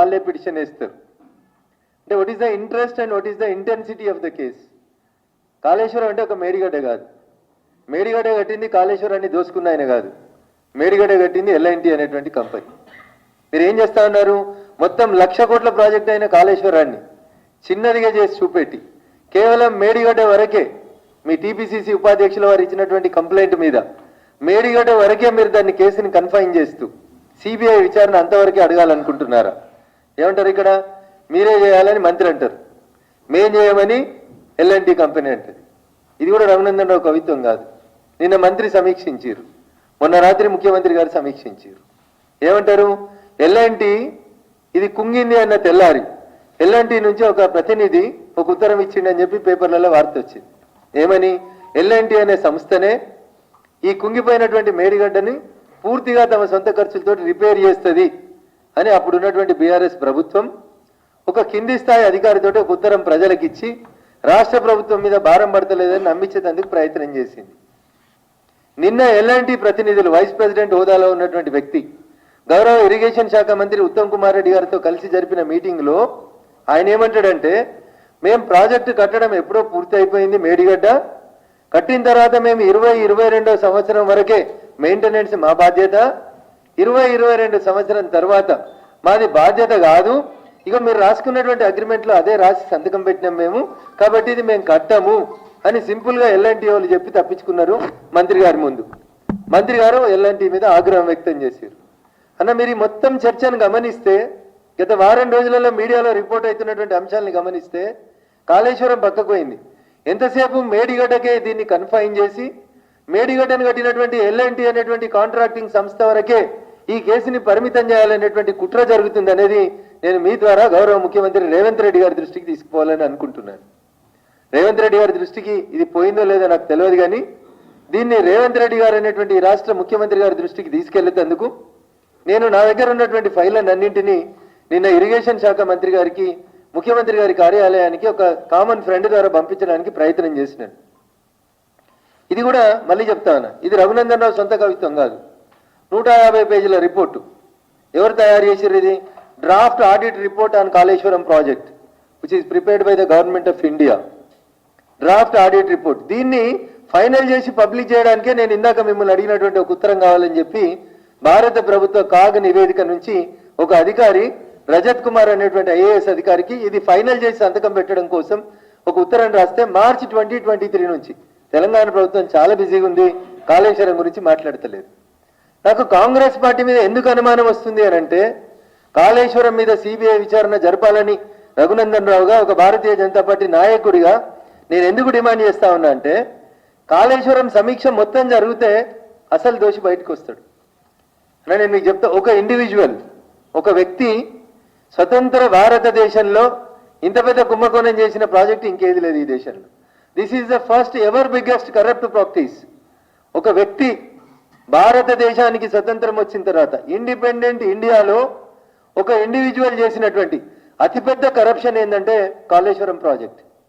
వాళ్ళే పిటిషన్ వేస్తారు. అంటే what is the interest and what is the intensity of the case? Kaleshwaram అంటే ఒక మేడిగడ్డ కాదు. మేడిగడ్డ కట్టింది కాళేశ్వరాన్ని దోసుకున్న ఆయన కాదు. మేడిగడ్డ కట్టింది ఎల్ఐన్టీ అనేటువంటి కంపెనీ. మీరు ఏం చేస్తా ఉన్నారు? మొత్తం 1,00,000 కోట్ల ప్రాజెక్ట్ అయిన కాళేశ్వరాన్ని చిన్నదిగా చేసి చూపెట్టి కేవలం మేడిగడ్డ వరకే మీ టీపీసీసీ ఉపాధ్యక్షుల వారు ఇచ్చినటువంటి కంప్లైంట్ మీద మేడిగడ్డ వరకే మీరు దాన్ని కేసుని కన్ఫైన్ చేస్తూ సిబిఐ విచారణ అంతవరకే అడగాలనుకుంటున్నారా? ఏమంటారు? ఇక్కడ మీరే చేయాలని మంత్రి అంటారు, మేం చేయమని ఎల్ఎన్టీ కంపెనీ అంటది. ఇది కూడా రఘునందన్ రావు కవిత్వం కాదు. నిన్న మంత్రి సమీక్షించారు, మొన్న రాత్రి ముఖ్యమంత్రి గారు సమీక్షించారు. ఏమంటారు? ఎల్ఎన్టీ ఇది కుంగింది అన్న తెల్లారి ఎల్ఎన్టీ నుంచి ఒక ప్రతినిధి ఒక ఉత్తరం ఇచ్చిండని చెప్పి పేపర్లలో వార్త వచ్చింది. ఏమని? ఎల్ఎన్టీ అనే సంస్థనే ఈ కుంగిపోయినటువంటి మేడిగడ్డని పూర్తిగా తమ సొంత ఖర్చులతో రిపేర్ చేస్తుంది అని అప్పుడు ఉన్నటువంటి బీఆర్ఎస్ ప్రభుత్వం ఒక కింది స్థాయి అధికారితో ఒక ఉత్తరం ప్రజలకు ఇచ్చి రాష్ట్ర ప్రభుత్వం మీద భారం పడతలేదని నమ్మించేందుకు ప్రయత్నం చేసింది. నిన్న ఎల్ఎన్టీ ప్రతినిధులు వైస్ ప్రెసిడెంట్ హోదాలో ఉన్నటువంటి వ్యక్తి గౌరవ ఇరిగేషన్ శాఖ మంత్రి ఉత్తమ్ కుమార్ రెడ్డి గారితో కలిసి జరిపిన మీటింగ్లో ఆయన ఏమంటాడంటే, మేము ప్రాజెక్టు కట్టడం ఎప్పుడో పూర్తి అయిపోయింది, మేడిగడ్డ కట్టిన తర్వాత మేము 2022 సంవత్సరం వరకే మెయింటెనెన్స్ మా బాధ్యత, 2022 సంవత్సరం తర్వాత మాది బాధ్యత కాదు, ఇక మీరు రాసుకున్నటువంటి అగ్రిమెంట్లో అదే రాసి సంతకం పెట్టినాం మేము, కాబట్టి ఇది మేము కట్టము అని సింపుల్గా ఎల్ఎన్టీ వాళ్ళు చెప్పి తప్పించుకున్నారు మంత్రి గారి ముందు. మంత్రి గారు ఎల్ఎన్టీ మీద ఆగ్రహం వ్యక్తం చేశారు. అన్న, మీరు ఈ మొత్తం చర్చను గమనిస్తే, గత వారం రోజులలో మీడియాలో రిపోర్ట్ అవుతున్నటువంటి అంశాలను గమనిస్తే కాళేశ్వరం పక్కకు పోయింది. ఎంతసేపు మేడిగడ్డకే దీన్ని కన్ఫైన్ చేసి మేడిగడ్డను కట్టినటువంటి ఎల్ఎన్టీ అనేటువంటి కాంట్రాక్టింగ్ సంస్థ వరకే ఈ కేసుని పరిమితం చేయాలనేటువంటి కుట్ర జరుగుతుంది అనేది నేను మీ ద్వారా గౌరవ ముఖ్యమంత్రి రేవంత్ రెడ్డి గారి దృష్టికి తీసుకుపోవాలని అనుకుంటున్నాను. రేవంత్ రెడ్డి గారి దృష్టికి ఇది పోయిందో లేదో నాకు తెలియదు, కానీ దీన్ని రేవంత్ రెడ్డి గారు అనేటువంటి రాష్ట్ర ముఖ్యమంత్రి గారి దృష్టికి తీసుకెళ్లేందుకు నేను నా దగ్గర ఉన్నటువంటి ఫైళ్ళను అన్నింటినీ నిన్న ఇరిగేషన్ శాఖ మంత్రి గారికి, ముఖ్యమంత్రి గారి కార్యాలయానికి ఒక కామన్ ఫ్రెండ్ ద్వారా పంపించడానికి ప్రయత్నం చేసినాను. ఇది కూడా మళ్ళీ చెప్తాను, ఇది రఘునందన్ రావు సొంత కవిత్వం కాదు. 150 పేజీల రిపోర్టు. ఎవరు తయారు చేశారు? ఇది draft audit report on Kaleshwaram project which is prepared by the government of India. Draft audit report. దీన్ని ఫైనల్ చేసి పబ్లిక్ చేయడానికే నేను ఇందాక మిమ్మల్ని అడిగినటువంటి ఒక ఉత్తరం కావాలని చెప్పి భారత ప్రభుత్వ కాగ్ నివేదిక నుంచి ఒక అధికారి రజత్ కుమార్ అనేటువంటి ఐఏఎస్ అధికారికి ఇది ఫైనల్ చేసి సంతకం పెట్టడం కోసం ఒక ఉత్తరం రాస్తే మార్చి 2023 నుంచి తెలంగాణ ప్రభుత్వం చాలా బిజీగా ఉంది, కాళేశ్వరం గురించి మాట్లాడతలేదు. నాకు కాంగ్రెస్ పార్టీ మీద ఎందుకు అనుమానం వస్తుంది అని అంటే, కాళేశ్వరం మీద సిబిఐ విచారణ జరపాలని రఘునందన్ రావుగా ఒక భారతీయ జనతా పార్టీ నాయకుడిగా నేను ఎందుకు డిమాండ్ చేస్తా ఉన్నా అంటే, కాళేశ్వరం సమీక్ష మొత్తం జరిగితే అసలు దోషి బయటకు వస్తాడు. నేను మీకు చెప్తా, ఒక ఇండివిజువల్, ఒక వ్యక్తి స్వతంత్ర భారతదేశంలో ఇంత పెద్ద కుంభకోణం చేసిన ప్రాజెక్ట్ ఇంకేది లేదు ఈ దేశంలో. This is the first ever biggest corrupt practice. ఒక వ్యక్తి భారతదేశానికి స్వతంత్రం వచ్చిన తర్వాత ఇండిపెండెంట్ ఇండియాలో ఒక ఇండివిజువల్ చేసినటువంటి అతిపెద్ద కరప్షన్ ఏంటంటే కాళేశ్వరం ప్రాజెక్ట్.